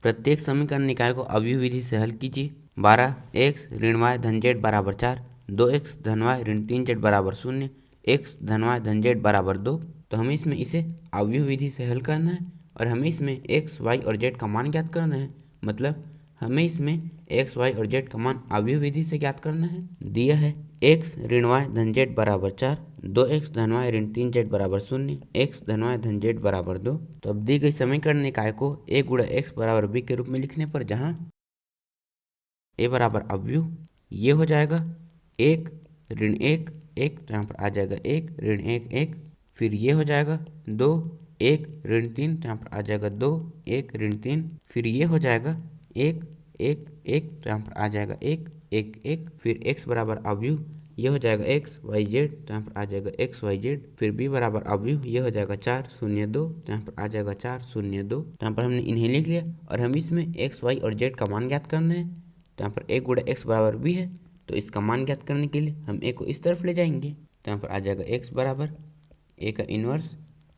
प्रत्येक समीकरण निकाय को अवयव विधि से हल कीजिए। 12x ऋण y धन z बराबर 4, 2x धन y ऋण 3z बराबर 0, x धन y धन z बराबर 2। तो हमें इसमें इसे अवयव विधि से हल करना है और हमें इसमें x, y और z का मान ज्ञात करना है। मतलब हमें इसमें x, y और z का मान अवयव विधि से ज्ञात करना है। दिया है x ऋण y धन z बराबर 4, 2x धन y ऋण 3z बराबर 0, x धन y धन z बराबर 2। तो अब दी गई समीकरण निकाय को a गुणा x बराबर b के रूप में लिखने पर जहाँ a बराबर अवयव ये हो जाएगा 1 ऋण 1 1, तो यहाँ पर आ जाएगा 1 ऋण 1 1, फिर ये हो जाएगा 2 1 ऋण 3, तो यहाँ पर आ जाएगा 2 1 ऋण 3, फिर ये हो जाएगा 1 1 1, तो यहाँ पर आ जाएगा 1 1 1, फिर x बराबर अवयव ये हो जाएगा x y z, तो यहाँ पर आ जाएगा x y z, फिर b बराबर अवयव ये हो जाएगा 4 0 2, तो यहाँ पर आ जाएगा 4 0 2। तो यहाँ पर हमने इन्हें लिख लिया और हम इसमें x y और z का मान ज्ञात करना है। तो यहाँ पर a गुणा x बराबर b है, तो इसका मान ज्ञात करने के लिए हम a को इस तरफ ले जाएंगे। तो यहाँ पर आ जाएगा x बराबर a का इन्वर्स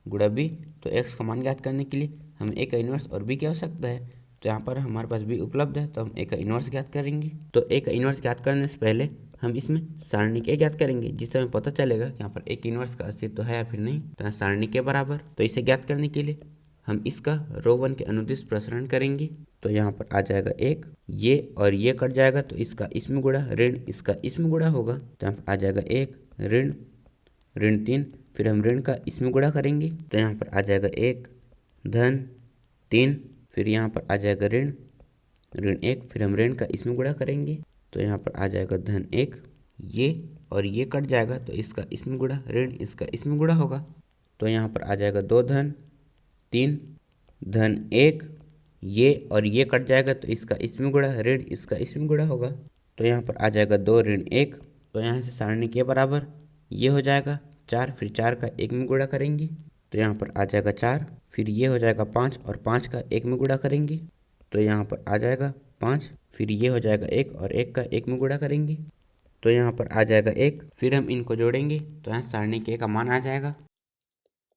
गुणा b। तो x का मान ज्ञात करने के लिए हमें a का इन्वर्स और b की आवश्यकता है। तो यहाँ पर हमारे पास b उपलब्ध है, तो हम a का इन्वर्स ज्ञात करेंगे। तो a का इन्वर्स ज्ञात करने से पहले हम इसमें सारणी के ज्ञात करेंगे, जिससे हमें पता चलेगा कि यहाँ पर एक इन्वर्स का अस्तित्व है या फिर नहीं। तो यहाँ सारणी के बराबर, तो इसे ज्ञात करने के लिए हम इसका रो 1 के अनुदिश प्रसारण करेंगे। तो यहाँ पर आ जाएगा 1, ये और ये कट जाएगा, तो इसका इसमें गुणा ऋण इसका इसमें गुणा होगा। तो यहाँ पर आ जाएगा 1 ऋण ऋण 3, फिर हम ऋण का इसमें गुणा करेंगे। तो यहाँ पर आ जाएगा 1 धन 3, फिर यहाँ पर आ जाएगा ऋण ऋण 1, फिर हम ऋण का इसमें गुणा करेंगे। तो यहाँ पर आ जाएगा धन 1, ये और ये कट जाएगा, तो इसका इसमें गुणा ऋण इसका इसमें गुणा होगा। तो यहाँ पर आ जाएगा 2 धन 3 धन 1, ये और ये कट जाएगा, तो इसका इसमें गुणा ऋण इसका इसमें गुणा होगा। तो यहाँ पर आ जाएगा 2 ऋण 1। तो यहाँ से सारणी के बराबर ये हो जाएगा 4, फिर 4 का 1 में गुणा करेंगे। तो यहाँ पर आ जाएगा 4, फिर ये हो जाएगा 5 और 5 का 1 में गुणा करेंगे। तो यहाँ पर आ जाएगा 5, फिर ये हो जाएगा 1 और 1 का 1 में गुणा करेंगे। तो यहाँ पर आ जाएगा 1, फिर हम इनको जोड़ेंगे, तो यहाँ सारणी के का मान आ जाएगा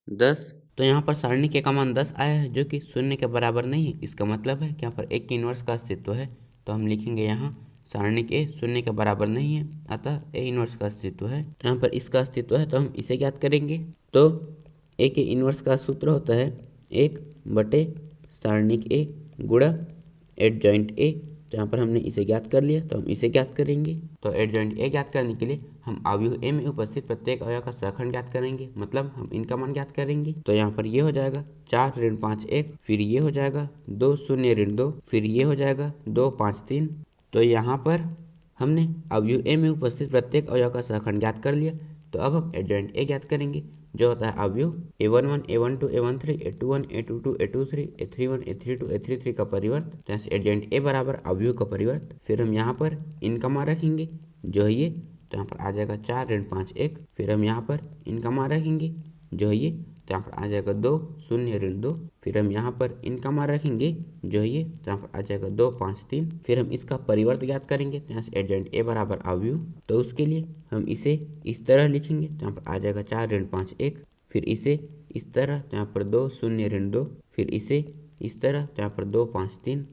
10। तो यहाँ पर सारणी के का मान 10 आया है, जो कि 0 के बराबर नहीं है। इसका मतलब है कि यहाँ पर एक के इन्वर्स का अस्तित्व है। तो हम लिखेंगे यहाँ सारणी के 0 के बराबर नहीं है, अतः ए इन्वर्स का अस्तित्व है। तो यहाँ पर इसका अस्तित्व है, तो हम इसे ज्ञात करेंगे। तो ए के इन्वर्स का सूत्र होता है 1 बटे सारणिक ए गुणा एडजॉइंट ए। तो यहाँ पर हमने इसे ज्ञात कर लिया, तो हम इसे ज्ञात करेंगे। तो एडजॉइंट ए ज्ञात करने के लिए हम अवयव ए में उपस्थित प्रत्येक अवयव का सहखंड ज्ञात करेंगे, मतलब हम इनका मान ज्ञात करेंगे। तो यहाँ पर ये हो जाएगा 4 ऋण 5 1, फिर ये हो जाएगा 2 0 ऋण 2, फिर ये हो जाएगा 2 5 3। तो यहाँ पर हमने अवयव ए में उपस्थित प्रत्येक अवयव का सहखंड ज्ञात कर लिया। तो अब हम एडजॉइंट ए ज्ञात करेंगे, जो होता है अवयव a11 a12 a13 a21 a22 a23 a31 a32 a33 का परिवर्त। जैसे एडजॉइंट ए बराबर अवयव का परिवर्त। फिर हम यहाँ पर इनका मान रखेंगे, जो है ये। तो यहाँ पर आ जाएगा 4 ऋण 5 1, फिर हम यहाँ पर इनका मान रखेंगे, जो है ये। तो यहाँ पर आ जाएगा 2 0 ऋण 2, फिर हम यहाँ पर इनका मान रखेंगे, जो है ये। तो यहाँ पर आ जाएगा 2 5 3, फिर हम इसका परिवर्त ज्ञात करेंगे। तो यहाँ से एडजॉइंट ए बराबर अवयव, तो उसके लिए हम इसे इस तरह लिखेंगे। तो यहाँ पर आ जाएगा 4 ऋण 5 1, फिर इसे इस तरह, तो यहाँ पर 2 0 ऋण 2, फिर इसे इस तरह, तो यहाँ पर 2 5 3।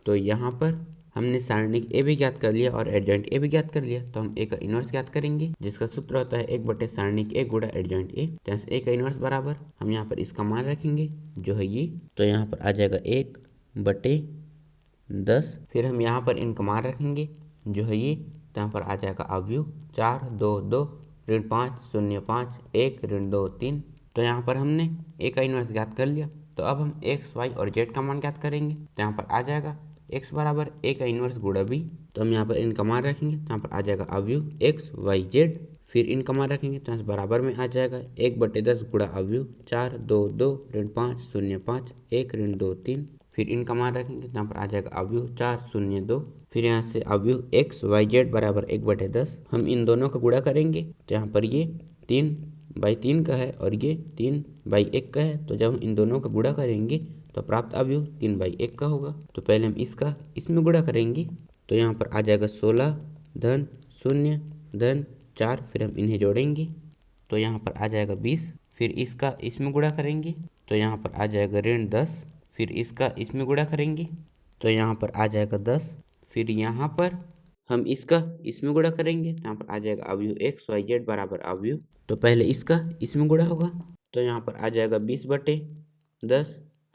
तो यहाँ पर हमने सारणिक ए भी ज्ञात कर लिया और एडजॉइंट ए भी ज्ञात कर लिया। तो हम ए का इन्वर्स ज्ञात करेंगे, जिसका सूत्र होता है 1 बटे सारणिक ए गुणा एडजॉइंट ए। जैसे ए का इन्वर्स बराबर हम यहाँ पर इसका मान रखेंगे, जो है ये। तो यहाँ पर आ जाएगा 1 बटे 10, फिर हम यहाँ पर इनका मान रखेंगे, जो है ये। तो यहाँ पर आ जाएगा अवयव 4 2 2 ऋण 5 0 5 1 ऋण 2 3। तो यहाँ पर हमने ए का इन्वर्स ज्ञात कर लिया। तो अब हम एक्स वाई और जेड का मान ज्ञात करेंगे। तो यहाँ पर आ जाएगा x बराबर ए का इन्वर्स गुणा बी। तो हम यहाँ पर इनका मान रखेंगे, तो यहाँ पर आ जाएगा अवयव एक्स वाई जेड, फिर इनका मान रखेंगे, तो यहाँ बराबर में आ जाएगा 1 बटे 10 गुणा अवयव 4 2 2 ऋण 5 0 5 1 ऋण 2 3, फिर इनका मान रखेंगे, तो यहाँ पर आ जाएगा अवयव 4 0 2, फिर यहाँ से अवयव एक्स वाई जेड बराबर 1 बटे 10। हम इन दोनों का गुणा करेंगे, तो यहाँ पर ये 3/3 का है और ये 3/1 का है। तो जब हम इन दोनों का गुणा करेंगे तो प्राप्त अवयव 3/1 का होगा। तो पहले हम इसका इसमें गुणा करेंगे, तो यहाँ पर आ जाएगा 16 धन 0 धन 4, फिर हम इन्हें जोड़ेंगे, तो यहाँ पर आ जाएगा 20, फिर इसका इसमें गुणा करेंगे, तो यहाँ पर आ जाएगा ऋण 10, फिर इसका इसमें गुणा करेंगे तो यहाँ पर आ जाएगा 10। फिर यहाँ पर हम इसका इसमें गुणा करेंगे तो यहाँ पर आ जाएगा अवयव एक्स वाई जेड बराबर अवयव। तो पहले इसका इसमें गुणा होगा तो यहाँ पर आ जाएगा 20/10।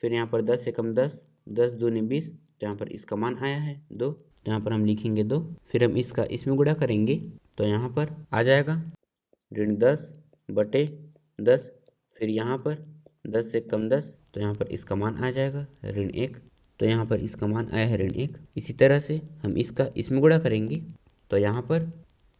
फिर यहाँ पर 10 एकम 10, 10 दूनी 20, तो यहाँ पर इसका मान आया है 2, तो यहाँ पर हम लिखेंगे 2। फिर हम इसका इसमें गुणा करेंगे तो यहाँ पर आ जाएगा ऋण 10/10। फिर यहाँ पर 10 से कम 10, तो यहाँ पर इसका मान आ जाएगा ऋण 1, तो यहाँ पर इसका मान आया है ऋण 1। इसी तरह से हम इसका इसमें गुणा करेंगे तो यहाँ पर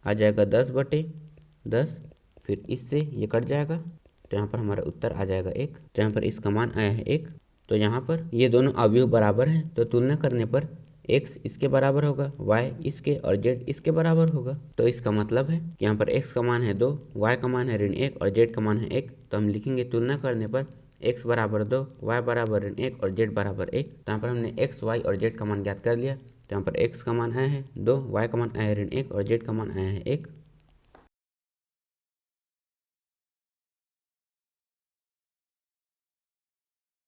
आ जाएगा 10/10। फिर इससे ये कट जाएगा तो यहाँ पर हमारा उत्तर आ जाएगा 1, तो यहाँ पर इसका मान आया है 1। तो यहाँ पर ये दोनों अवयव बराबर हैं तो तुलना करने पर x इसके बराबर होगा, y इसके और z इसके बराबर होगा। तो इसका मतलब है कि यहाँ पर x का मान है 2, y का मान है ऋण 1 और z का मान है 1। तो हम लिखेंगे तुलना करने पर x बराबर 2, y बराबर ऋण 1 और z बराबर 1। तो यहाँ पर हमने x, y और z का मान ज्ञात कर लिया। तो यहाँ पर x का मान आया है 2, y का मान आया है ऋण 1 और z का मान आया है 1।